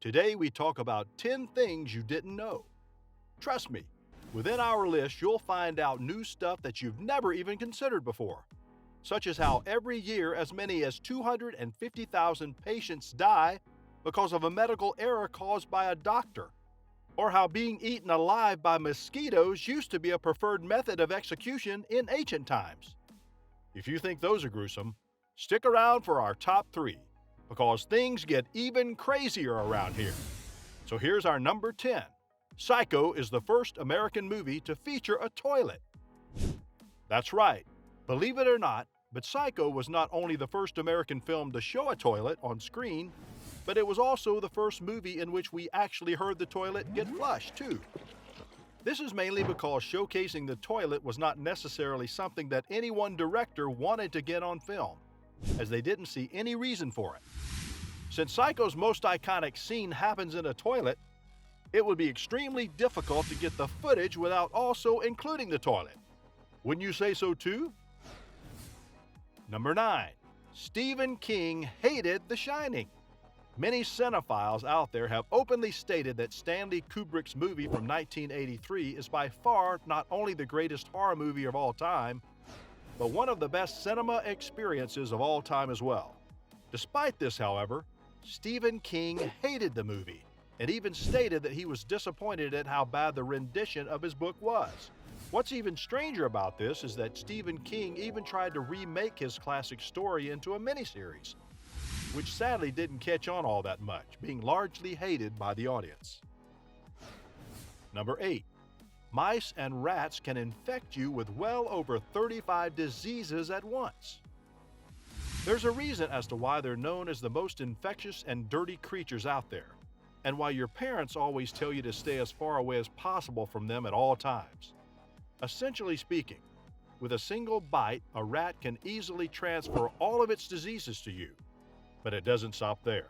Today we talk about 10 things you didn't know. Trust me, within our list you'll find out new stuff that you've never even considered before, such as how every year as many as 250,000 patients die because of a medical error caused by a doctor, or how being eaten alive by mosquitos used to be a preferred method of execution in ancient times. If you think those are gruesome, stick around for our top 3, because things get even crazier around here. So here's our number 10. Psycho is the first American movie to feature a toilet. That's right. Believe it or not, but Psycho was not only the first American film to show a toilet on screen, but it was also the first movie in which we actually heard the toilet get flushed, too. This is mainly because showcasing the toilet was not necessarily something that any one director wanted to get on film, as they didn't see any reason for it. Since Psycho's most iconic scene happens in a toilet, it would be extremely difficult to get the footage without also including the toilet. Wouldn't you say so too? Number 9. Stephen King hated The Shining. Many cinephiles out there have openly stated that Stanley Kubrick's movie from 1983 is by far not only the greatest horror movie of all time, but one of the best cinema experiences of all time as well. Despite this, however, Stephen King hated the movie and even stated that he was disappointed at how bad the rendition of his book was. What's even stranger about this is that Stephen King even tried to remake his classic story into a miniseries, which sadly didn't catch on all that much, being largely hated by the audience. Number 8. Mice and rats can infect you with well over 35 diseases at once. There's a reason as to why they're known as the most infectious and dirty creatures out there, and why your parents always tell you to stay as far away as possible from them at all times. Essentially speaking, with a single bite, a rat can easily transfer all of its diseases to you. But it doesn't stop there.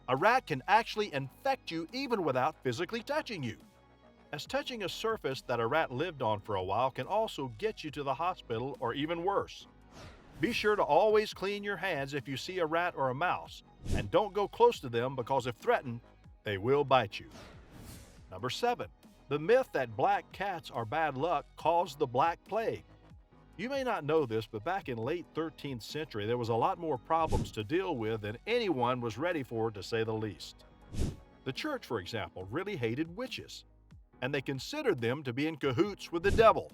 A rat can actually infect you even without physically touching you, as touching a surface that a rat lived on for a while can also get you to the hospital or even worse. Be sure to always clean your hands if you see a rat or a mouse, and don't go close to them because if threatened, they will bite you. Number 7. The myth that black cats are bad luck caused the Black Plague. You may not know this, but back in late 13th century, there was a lot more problems to deal with than anyone was ready for, to say the least. The church, for example, really hated witches, and they considered them to be in cahoots with the devil.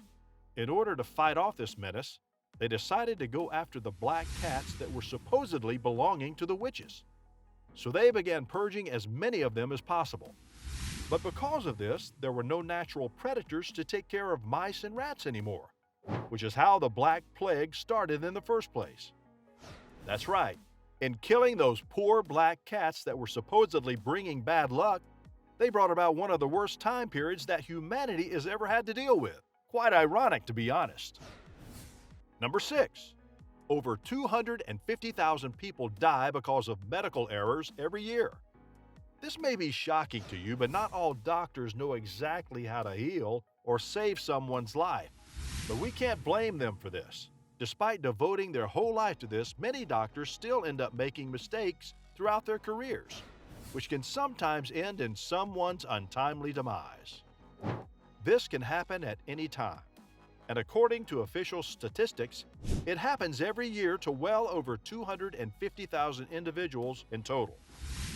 In order to fight off this menace, they decided to go after the black cats that were supposedly belonging to the witches. So they began purging as many of them as possible. But because of this, there were no natural predators to take care of mice and rats anymore, which is how the Black Plague started in the first place. That's right. In killing those poor black cats that were supposedly bringing bad luck, they brought about one of the worst time periods that humanity has ever had to deal with. Quite ironic, to be honest. Number 6. Over 250,000 people die because of medical errors every year. This may be shocking to you, but not all doctors know exactly how to heal or save someone's life. But we can't blame them for this. Despite devoting their whole life to this, many doctors still end up making mistakes throughout their careers, which can sometimes end in someone's untimely demise. This can happen at any time, and according to official statistics, it happens every year to well over 250,000 individuals in total.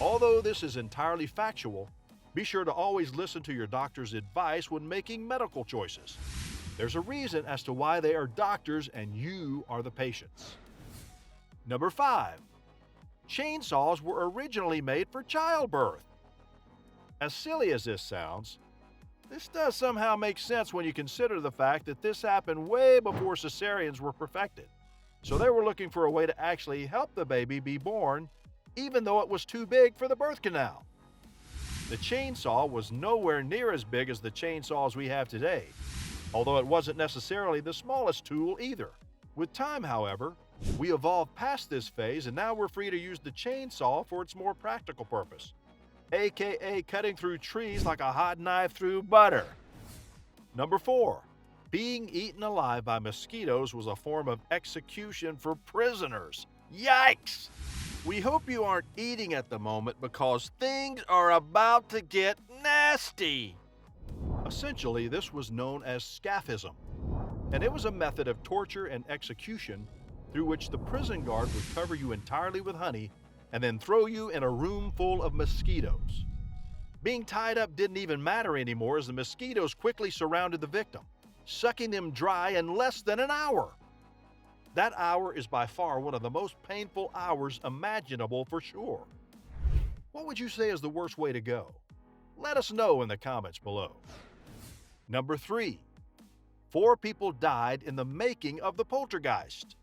Although this is entirely factual, be sure to always listen to your doctor's advice when making medical choices. There's a reason as to why they are doctors and you are the patients. Number 5. Chainsaws were originally made for childbirth. As silly as this sounds, this does somehow make sense when you consider the fact that this happened way before cesareans were perfected. So they were looking for a way to actually help the baby be born, even though it was too big for the birth canal. The chainsaw was nowhere near as big as the chainsaws we have today, although it wasn't necessarily the smallest tool either. With time, however, we evolved past this phase and now we're free to use the chainsaw for its more practical purpose, aka cutting through trees like a hot knife through butter. Number 4. Being eaten alive by mosquitoes was a form of execution for prisoners. Yikes! We hope you aren't eating at the moment because things are about to get nasty. Essentially, this was known as scaphism, and it was a method of torture and execution through which the prison guard would cover you entirely with honey and then throw you in a room full of mosquitoes. Being tied up didn't even matter anymore as the mosquitoes quickly surrounded the victim, sucking them dry in less than an hour. That hour is by far one of the most painful hours imaginable for sure. What would you say is the worst way to go? Let us know in the comments below. Number 3. 4 people died in the making of the Poltergeist.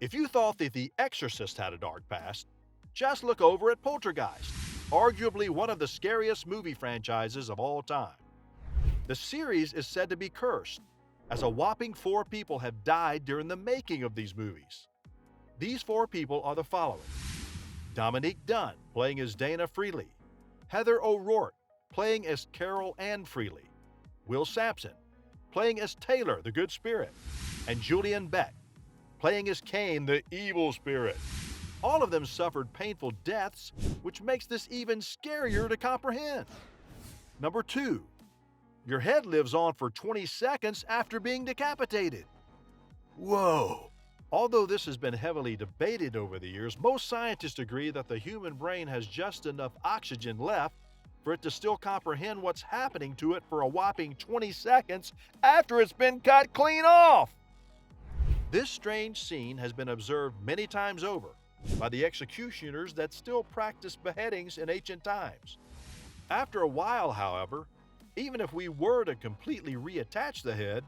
If you thought that The Exorcist had a dark past, just look over at Poltergeist, arguably one of the scariest movie franchises of all time. The series is said to be cursed, as a whopping 4 people have died during the making of these movies. These 4 people are the following: Dominique Dunn, playing as Dana Freely; Heather O'Rourke, playing as Carol Ann Freely; Will Sampson, playing as Taylor, the Good Spirit; and Julian Beck, playing as Cain, the Evil Spirit. All of them suffered painful deaths, which makes this even scarier to comprehend. Number 2. Your head lives on for 20 seconds after being decapitated. Whoa! Although this has been heavily debated over the years, most scientists agree that the human brain has just enough oxygen left for it to still comprehend what's happening to it for a whopping 20 seconds after it's been cut clean off. This strange scene has been observed many times over by the executioners that still practice beheadings in ancient times. After a while, however, even if we were to completely reattach the head,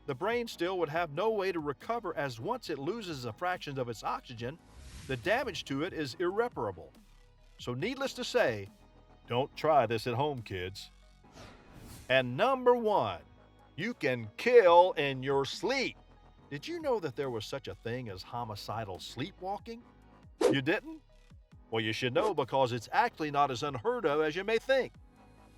the brain still would have no way to recover, as once it loses a fraction of its oxygen, the damage to it is irreparable. So needless to say, don't try this at home, kids. And number 1, you can kill in your sleep. Did you know that there was such a thing as homicidal sleepwalking? You didn't? Well, you should know, because it's actually not as unheard of as you may think.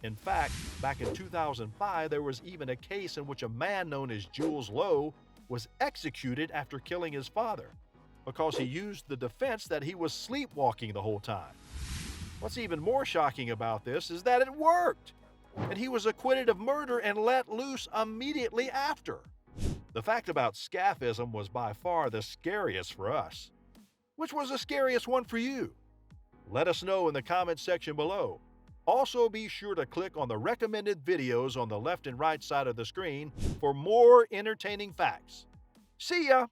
In fact, back in 2005, there was even a case in which a man known as Jules Lowe was executed after killing his father because he used the defense that he was sleepwalking the whole time. What's even more shocking about this is that it worked, and he was acquitted of murder and let loose immediately after. The fact about scaphism was by far the scariest for us. Which was the scariest one for you? Let us know in the comments section below. Also, be sure to click on the recommended videos on the left and right side of the screen for more entertaining facts. See ya!